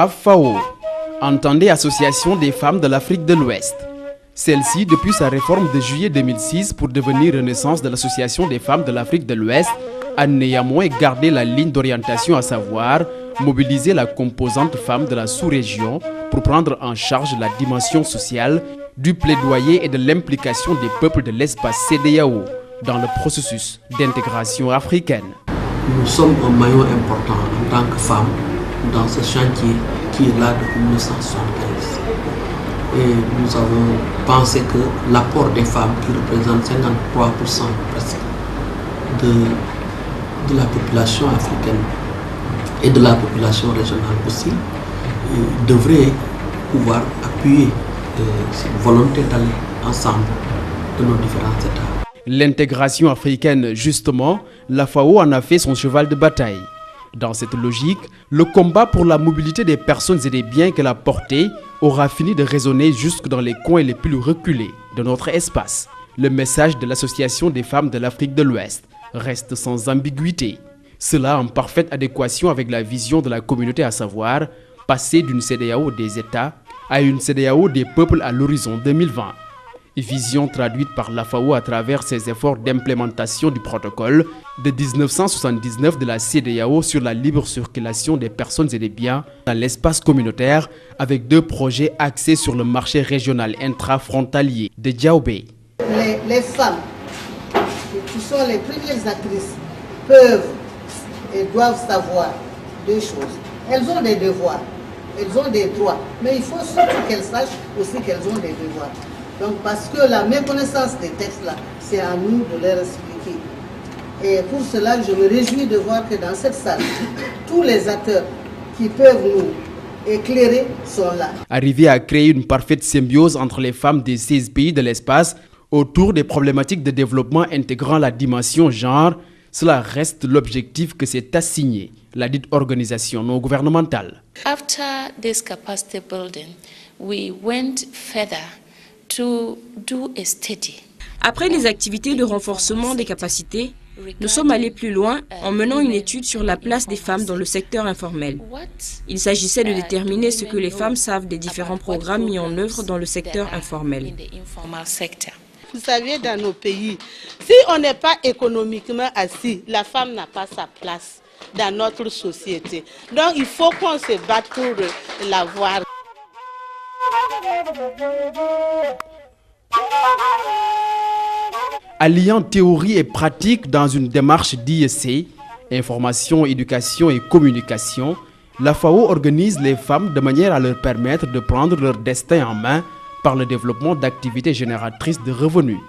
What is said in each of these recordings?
AFAO, entendez Association des femmes de l'Afrique de l'Ouest. Celle-ci, depuis sa réforme de juillet 2006 pour devenir Renaissance de l'Association des femmes de l'Afrique de l'Ouest, a néanmoins gardé la ligne d'orientation, à savoir mobiliser la composante femme de la sous-région pour prendre en charge la dimension sociale du plaidoyer et de l'implication des peuples de l'espace CEDEAO dans le processus d'intégration africaine. Nous sommes un maillon important en tant que femmes dans ce chantier qui est là depuis 1975. Et nous avons pensé que l'apport des femmes, qui représente 53% presque de la population africaine et de la population régionale aussi, devrait pouvoir appuyer cette volonté d'aller ensemble de nos différents États. L'intégration africaine, justement, la FAO en a fait son cheval de bataille. Dans cette logique, le combat pour la mobilité des personnes et des biens qu'elle a porté aura fini de résonner jusque dans les coins les plus reculés de notre espace. Le message de l'Association des femmes de l'Afrique de l'Ouest reste sans ambiguïté. Cela en parfaite adéquation avec la vision de la communauté, à savoir passer d'une CEDEAO des États à une CEDEAO des peuples à l'horizon 2020. Vision traduite par la FAO à travers ses efforts d'implémentation du protocole de 1979 de la CEDEAO sur la libre circulation des personnes et des biens dans l'espace communautaire, avec 2 projets axés sur le marché régional intrafrontalier de Diaobé. Les femmes, qui sont les premières actrices, peuvent et doivent savoir 2 choses. Elles ont des devoirs, elles ont des droits, mais il faut surtout qu'elles sachent aussi qu'elles ont des devoirs. Donc parce que la méconnaissance des textes là, c'est à nous de leur expliquer. Et pour cela, je me réjouis de voir que dans cette salle, tous les acteurs qui peuvent nous éclairer sont là. Arriver à créer une parfaite symbiose entre les femmes des 16 pays de l'espace autour des problématiques de développement intégrant la dimension genre, cela reste l'objectif que s'est assigné la dite organisation non gouvernementale. After this capacity building, we went further to do a study. Après les activités de renforcement des capacités, nous sommes allés plus loin en menant une étude sur la place des femmes dans le secteur informel. Il s'agissait de déterminer ce que les femmes savent des différents programmes mis en œuvre dans le secteur informel. Vous savez, dans nos pays, si on n'est pas économiquement assis, la femme n'a pas sa place dans notre société. Donc il faut qu'on se batte pour l'avoir. Alliant théorie et pratique dans une démarche d'IEC, information, éducation et communication, la FAO organise les femmes de manière à leur permettre de prendre leur destin en main par le développement d'activités génératrices de revenus.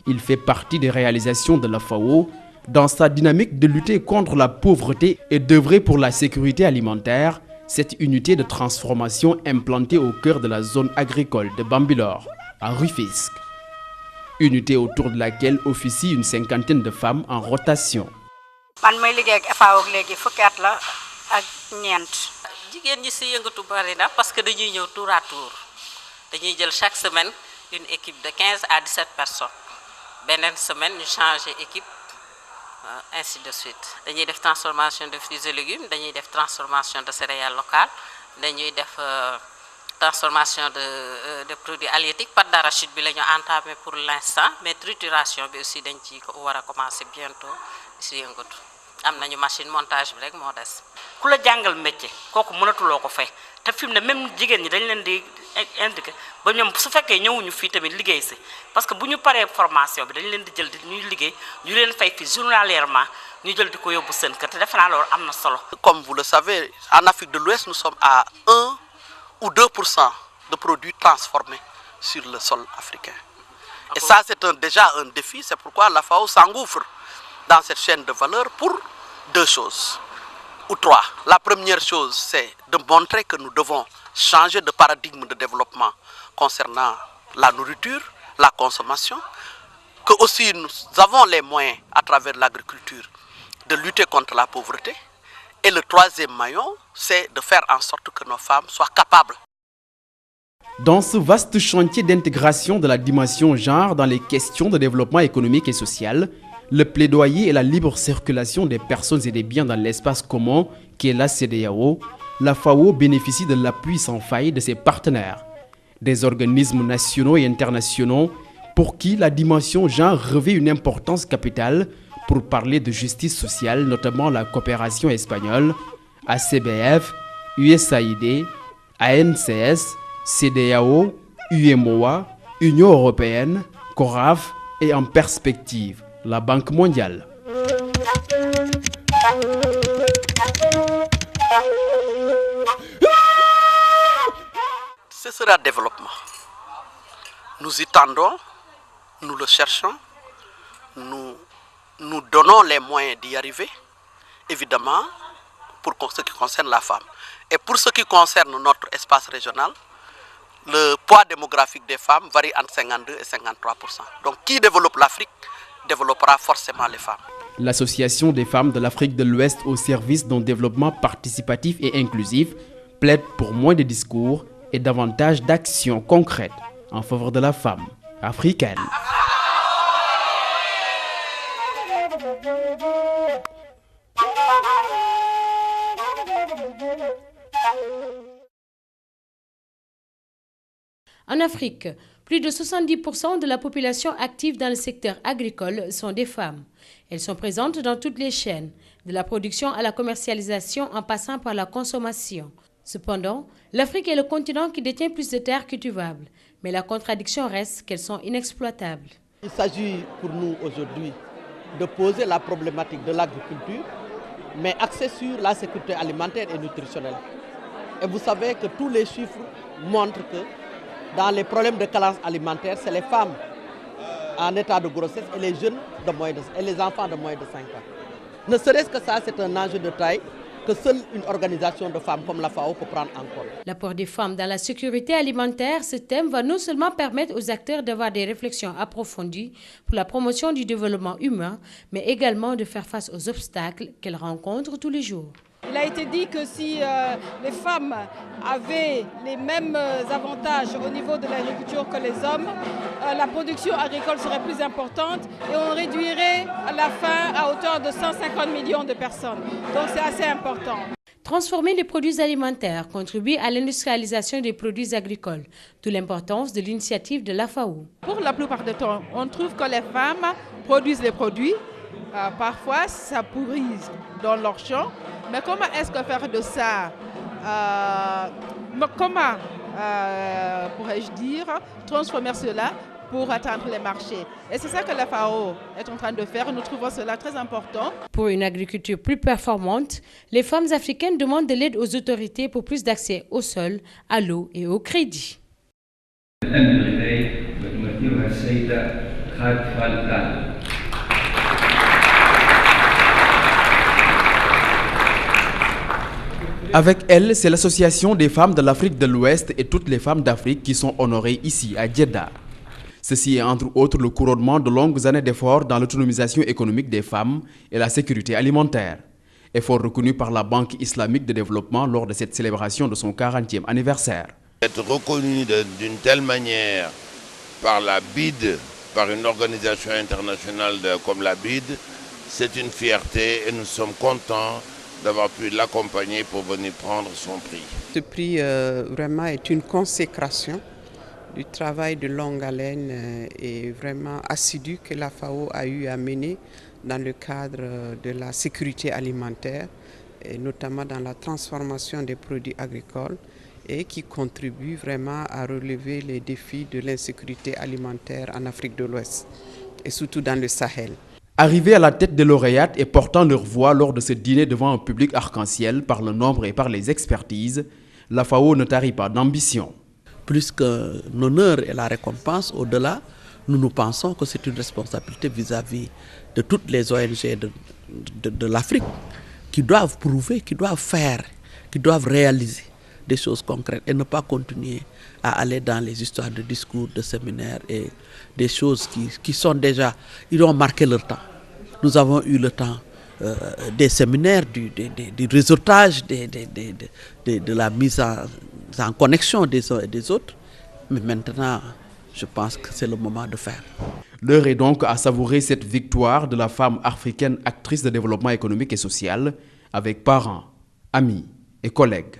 Il fait partie des réalisations de la FAO dans sa dynamique de lutter contre la pauvreté et d'œuvrer pour la sécurité alimentaire, cette unité de transformation implantée au cœur de la zone agricole de Bambilor, à Rufisque. Unité autour de laquelle officie une 50aine de femmes en rotation. Parce que nous tour à tour. Chaque semaine une équipe de 15 à 17 personnes. Une semaine, nous changeons d'équipe, ainsi de suite. Nous avons des transformations de fruits et légumes, nous avons des transformations de céréales locales, nous avons des transformations de produits halieutiques. Pas d'arachide, nous avons entamé pour l'instant, mais trituration aussi, nous allons commencer bientôt ici en Goto. Am nañu machine montage bi rek moo des ku la jàngal métier kooku mënatuloo ko fay te fi mu ne même jigéen ñi dañ leen di indiqué ba ñoom su fekkee ñëwuñu fii tamit liggéey si parce que bu ñu paree formation bi dañ leen di jël di ñuy liggéey ñu leen fay fi journalièrement ñu jël di ko yóbbu seen kër te defe naa loolu am na solo. Comme vous le savez, en Afrique de l'Ouest, nous sommes à 1 ou 2% de produits transformés sur le sol africain. Et ça, c'est déjà un défi, c'est pourquoi la FAO s'engouffre dans cette chaîne de valeur pour 2 choses, ou 3. La première chose, c'est de montrer que nous devons changer de paradigme de développement concernant la nourriture, la consommation, que aussi nous avons les moyens à travers l'agriculture de lutter contre la pauvreté. Et le 3e maillon, c'est de faire en sorte que nos femmes soient capables. Dans ce vaste chantier d'intégration de la dimension genre dans les questions de développement économique et social, le plaidoyer et la libre circulation des personnes et des biens dans l'espace commun qui est la CEDEAO la FAO bénéficie de l'appui sans faille de ses partenaires, des organismes nationaux et internationaux pour qui la dimension genre revêt une importance capitale pour parler de justice sociale, notamment la coopération espagnole, ACBF, USAID, ANCS, CEDEAO, UEMOA, Union européenne, CORAF et en perspective, la Banque mondiale. Ce sera développement. Nous y tendons, nous le cherchons, nous donnons les moyens d'y arriver, évidemment, pour ce qui concerne la femme. Et pour ce qui concerne notre espace régional, le poids démographique des femmes varie entre 52 et 53%. Donc qui développe l'Afrique développera forcément les femmes. L'Association des femmes de l'Afrique de l'Ouest au service d'un développement participatif et inclusif plaide pour moins de discours et davantage d'actions concrètes en faveur de la femme africaine. En Afrique, plus de 70% de la population active dans le secteur agricole sont des femmes. Elles sont présentes dans toutes les chaînes, de la production à la commercialisation en passant par la consommation. Cependant, l'Afrique est le continent qui détient plus de terres cultivables, mais la contradiction reste qu'elles sont inexploitables. Il s'agit pour nous aujourd'hui de poser la problématique de l'agriculture, mais axée sur la sécurité alimentaire et nutritionnelle. Et vous savez que tous les chiffres montrent que dans les problèmes de carence alimentaire, c'est les femmes en état de grossesse et les jeunes et les enfants de moins de 5 ans. Ne serait-ce que ça, c'est un enjeu de taille que seule une organisation de femmes comme la FAO peut prendre en compte. L'apport des femmes dans la sécurité alimentaire, ce thème va non seulement permettre aux acteurs d'avoir des réflexions approfondies pour la promotion du développement humain, mais également de faire face aux obstacles qu'elles rencontrent tous les jours. Il a été dit que si les femmes avaient les mêmes avantages au niveau de l'agriculture que les hommes, la production agricole serait plus importante et on réduirait la faim à hauteur de 150 millions de personnes. Donc c'est assez important. Transformer les produits alimentaires contribue à l'industrialisation des produits agricoles, d'où l'importance de l'initiative de la FAO. Pour la plupart du temps, on trouve que les femmes produisent les produits. Parfois, ça pourrit dans leur champ. Mais comment est-ce que faire de ça, comment pourrais-je dire, transformer cela pour atteindre les marchés? Et c'est ça que la FAO est en train de faire. Nous trouvons cela très important. Pour une agriculture plus performante, les femmes africaines demandent de l'aide aux autorités pour plus d'accès au sol, à l'eau et au crédit. Avec elle, c'est l'Association des femmes de l'Afrique de l'Ouest et toutes les femmes d'Afrique qui sont honorées ici, à Djeddah. Ceci est entre autres le couronnement de longues années d'efforts dans l'autonomisation économique des femmes et la sécurité alimentaire. Effort reconnu par la Banque islamique de développement lors de cette célébration de son 40e anniversaire. Être reconnu d'une telle manière par la BID, par une organisation internationale comme la BID, c'est une fierté et nous sommes contents d'avoir pu l'accompagner pour venir prendre son prix. Ce prix vraiment est une consécration du travail de longue haleine et vraiment assidu que la FAO a eu à mener dans le cadre de la sécurité alimentaire, et notamment dans la transformation des produits agricoles et qui contribue vraiment à relever les défis de l'insécurité alimentaire en Afrique de l'Ouest et surtout dans le Sahel. Arrivés à la tête des lauréates et portant leur voix lors de ce dîner devant un public arc-en-ciel par le nombre et par les expertises, la FAO ne tarit pas d'ambition. Plus qu'un honneur et la récompense, au-delà, nous pensons que c'est une responsabilité vis-à-vis de toutes les ONG de l'Afrique qui doivent prouver, qui doivent faire, qui doivent réaliser des choses concrètes et ne pas continuer à aller dans les histoires de discours, de séminaires et des choses qui sont déjà, ils ont marqué leur temps. Nous avons eu le temps des séminaires, du réseautage, de la mise en connexion des uns et des autres. Mais maintenant, je pense que c'est le moment de faire. L'heure est donc à savourer cette victoire de la femme africaine actrice de développement économique et social avec parents, amis et collègues.